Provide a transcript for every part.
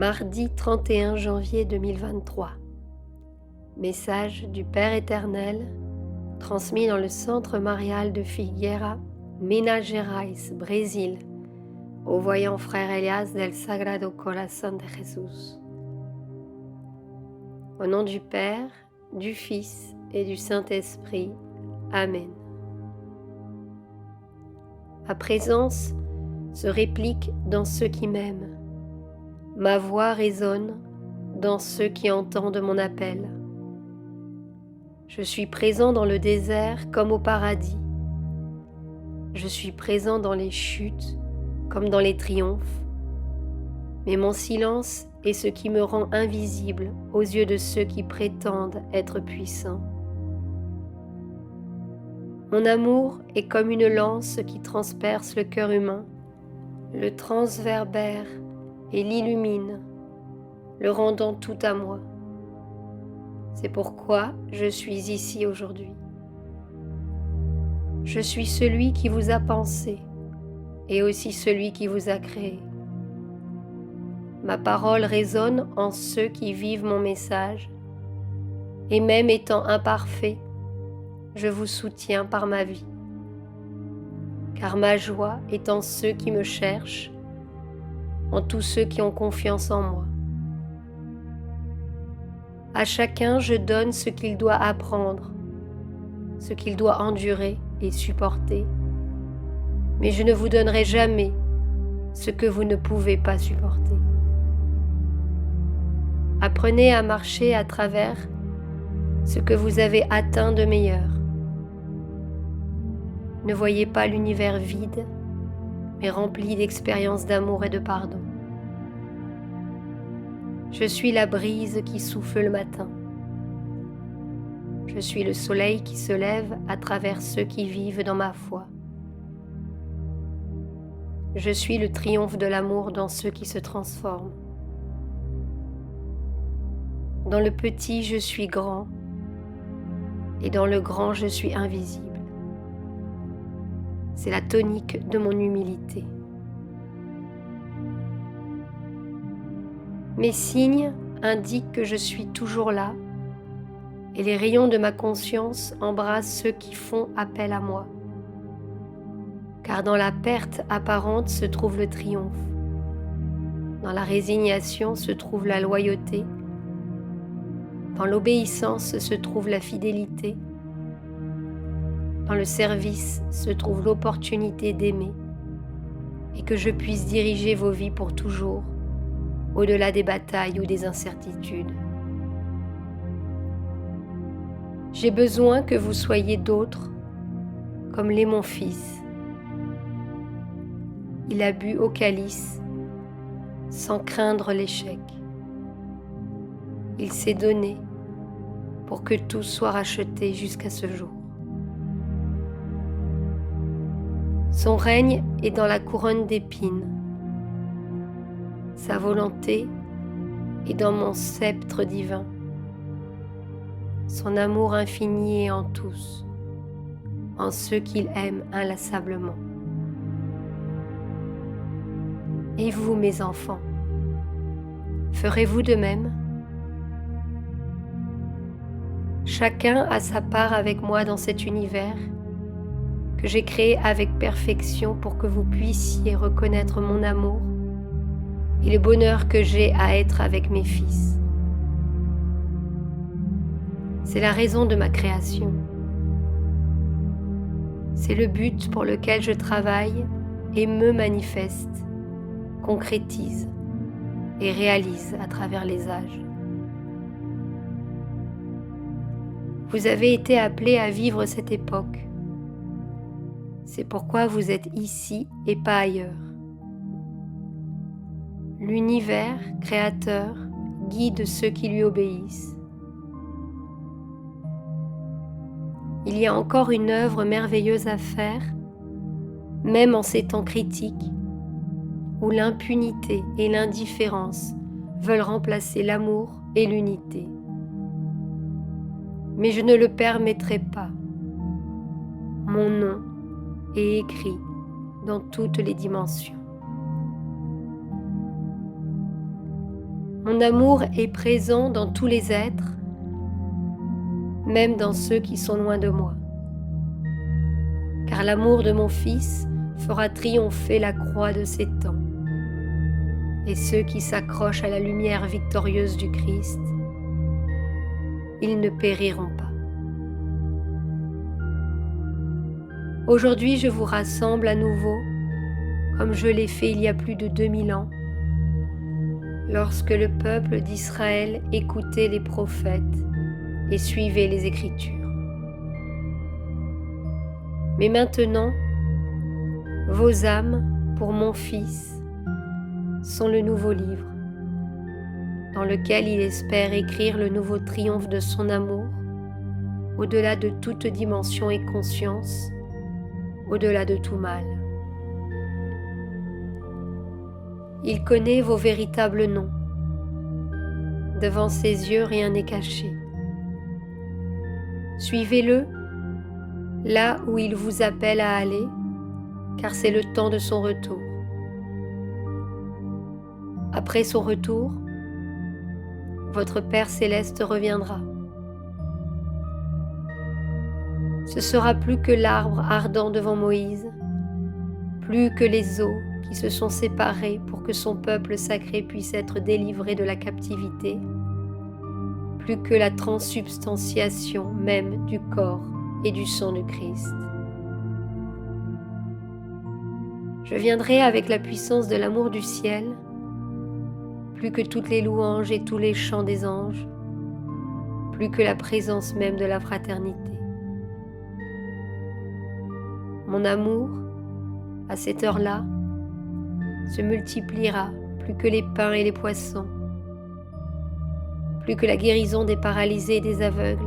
Mardi 31 janvier 2023. Message du Père éternel transmis dans le centre marial de Figueira, Minas Gerais, Brésil, au voyant frère Elias del Sagrado Corazón de Jesús. Au nom du Père, du Fils et du Saint-Esprit. Amen. Ma présence se réplique dans ceux qui m'aiment. Ma voix résonne dans ceux qui entendent mon appel. Je suis présent dans le désert comme au paradis. Je suis présent dans les chutes comme dans les triomphes. Mais mon silence est ce qui me rend invisible aux yeux de ceux qui prétendent être puissants. Mon amour est comme une lance qui transperce le cœur humain, le transverbère et l'illumine, le rendant tout à moi. C'est pourquoi je suis ici aujourd'hui. Je suis celui qui vous a pensé et aussi celui qui vous a créé. Ma parole résonne en ceux qui vivent mon message, et même étant imparfait, je vous soutiens par ma vie. Car ma joie est en ceux qui me cherchent, en tous ceux qui ont confiance en moi. À chacun je donne ce qu'il doit apprendre, ce qu'il doit endurer et supporter, mais je ne vous donnerai jamais ce que vous ne pouvez pas supporter. Apprenez à marcher à travers ce que vous avez atteint de meilleur. Ne voyez pas l'univers vide, mais rempli d'expériences d'amour et de pardon. Je suis la brise qui souffle le matin. Je suis le soleil qui se lève à travers ceux qui vivent dans ma foi. Je suis le triomphe de l'amour dans ceux qui se transforment. Dans le petit, je suis grand, et dans le grand, je suis invisible. C'est la tonique de mon humilité. Mes signes indiquent que je suis toujours là, et les rayons de ma conscience embrassent ceux qui font appel à moi. Car dans la perte apparente se trouve le triomphe. Dans la résignation se trouve la loyauté. Dans l'obéissance se trouve la fidélité. Dans le service se trouve l'opportunité d'aimer, et que je puisse diriger vos vies pour toujours, au-delà des batailles ou des incertitudes. J'ai besoin que vous soyez d'autres, comme l'est mon fils. Il a bu au calice sans craindre l'échec. Il s'est donné pour que tout soit racheté jusqu'à ce jour. Son règne est dans la couronne d'épines. Sa volonté est dans mon sceptre divin. Son amour infini est en tous, en ceux qu'il aime inlassablement. Et vous, mes enfants, ferez-vous de même? Chacun a sa part avec moi dans cet univers que j'ai créé avec perfection pour que vous puissiez reconnaître mon amour et le bonheur que j'ai à être avec mes fils. C'est la raison de ma création. C'est le but pour lequel je travaille et me manifeste, concrétise et réalise à travers les âges. Vous avez été appelés à vivre cette époque. C'est pourquoi vous êtes ici et pas ailleurs. L'univers créateur guide ceux qui lui obéissent. Il y a encore une œuvre merveilleuse à faire, même en ces temps critiques où l'impunité et l'indifférence veulent remplacer l'amour et l'unité. Mais je ne le permettrai pas. Mon nom est écrit dans toutes les dimensions. Mon amour est présent dans tous les êtres, même dans ceux qui sont loin de moi. Car l'amour de mon Fils fera triompher la croix de ces temps. Et ceux qui s'accrochent à la lumière victorieuse du Christ, ils ne périront pas. Aujourd'hui, je vous rassemble à nouveau, comme je l'ai fait il y a plus de 2000 ans, lorsque le peuple d'Israël écoutait les prophètes et suivait les Écritures. Mais maintenant, vos âmes, pour mon Fils, sont le nouveau livre, dans lequel il espère écrire le nouveau triomphe de son amour, au-delà de toute dimension et conscience, au-delà de tout mal. Il connaît vos véritables noms. Devant ses yeux, rien n'est caché. Suivez-le là où il vous appelle à aller, car c'est le temps de son retour. Après son retour, votre Père céleste reviendra. Ce sera plus que l'arbre ardent devant Moïse, plus que les eaux qui se sont séparées pour que son peuple sacré puisse être délivré de la captivité, plus que la transsubstantiation même du corps et du sang du Christ. Je viendrai avec la puissance de l'amour du ciel, plus que toutes les louanges et tous les chants des anges, plus que la présence même de la fraternité. Mon amour, à cette heure-là, se multipliera plus que les pains et les poissons, plus que la guérison des paralysés et des aveugles,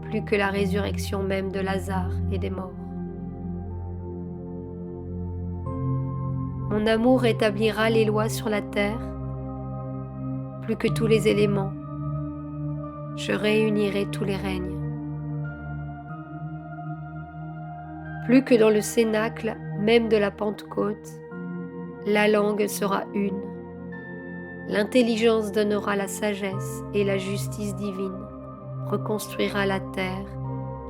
plus que la résurrection même de Lazare et des morts. Mon amour établira les lois sur la terre, plus que tous les éléments. Je réunirai tous les règnes. Plus que dans le cénacle même de la Pentecôte, la langue sera une. L'intelligence donnera la sagesse et la justice divine reconstruira la terre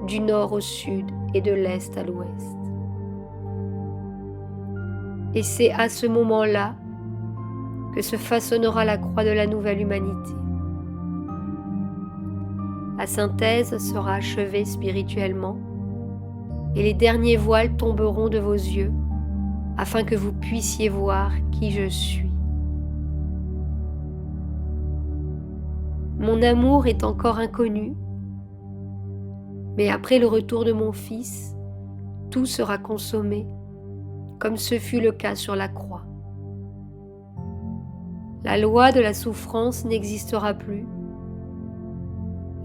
du nord au sud et de l'est à l'ouest. Et c'est à ce moment-là que se façonnera la croix de la nouvelle humanité. La synthèse sera achevée spirituellement et les derniers voiles tomberont de vos yeux afin que vous puissiez voir qui je suis. Mon amour est encore inconnu, mais après le retour de mon Fils, tout sera consommé, comme ce fut le cas sur la croix. La loi de la souffrance n'existera plus.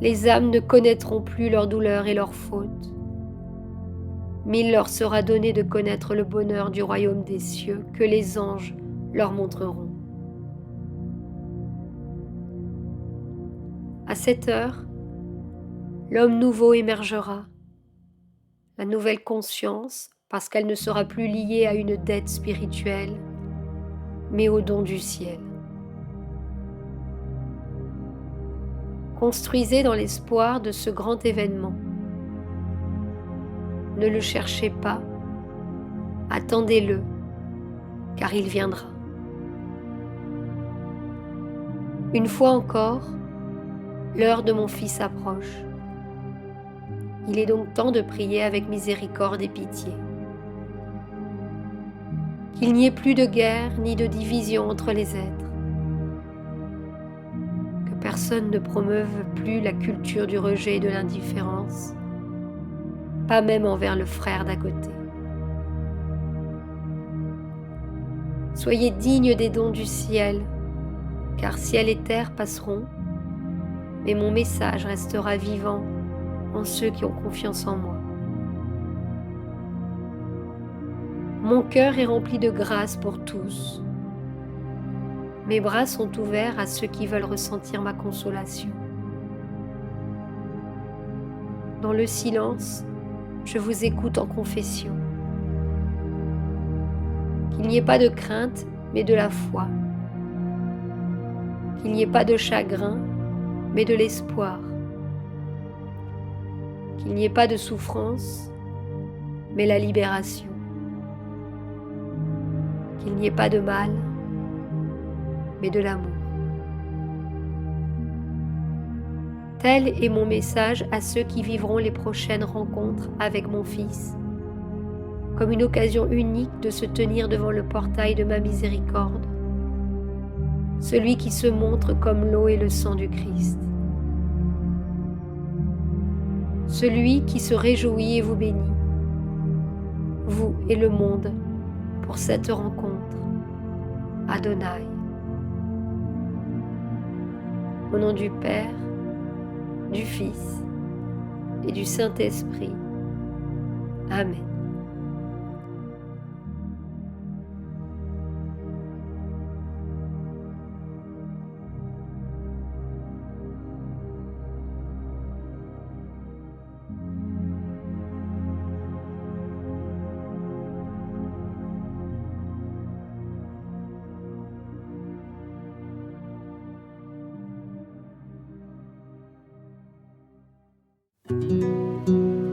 Les âmes ne connaîtront plus leurs douleurs et leurs fautes, mais il leur sera donné de connaître le bonheur du royaume des cieux que les anges leur montreront. À cette heure, l'homme nouveau émergera, la nouvelle conscience, parce qu'elle ne sera plus liée à une dette spirituelle, mais au don du ciel. Construisez dans l'espoir de ce grand événement. Ne le cherchez pas, attendez-le, car il viendra. Une fois encore, l'heure de mon Fils approche. Il est donc temps de prier avec miséricorde et pitié. Qu'il n'y ait plus de guerre ni de division entre les êtres. Que personne ne promeuve plus la culture du rejet et de l'indifférence, pas même envers le frère d'à côté. Soyez dignes des dons du ciel, car ciel et terre passeront, mais mon message restera vivant en ceux qui ont confiance en moi. Mon cœur est rempli de grâce pour tous. Mes bras sont ouverts à ceux qui veulent ressentir ma consolation. Dans le silence, je vous écoute en confession. Qu'il n'y ait pas de crainte, mais de la foi. qu'il n'y ait pas de chagrin, mais de l'espoir, qu'il n'y ait pas de souffrance, mais la libération, qu'il n'y ait pas de mal, mais de l'amour. Tel est mon message à ceux qui vivront les prochaines rencontres avec mon Fils, comme une occasion unique de se tenir devant le portail de ma miséricorde, celui qui se montre comme l'eau et le sang du Christ, celui qui se réjouit et vous bénit, vous et le monde, pour cette rencontre. Adonai. Au nom du Père, du Fils et du Saint-Esprit. Amen.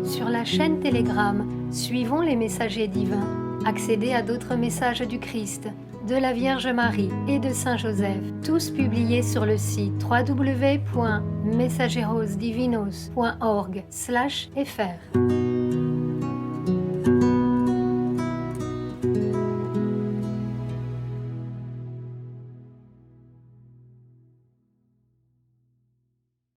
Sur la chaîne Telegram, suivons les messagers divins. Accédez à d'autres messages du Christ, de la Vierge Marie et de Saint Joseph, tous publiés sur le site www.mensajerosdivinos.org/fr.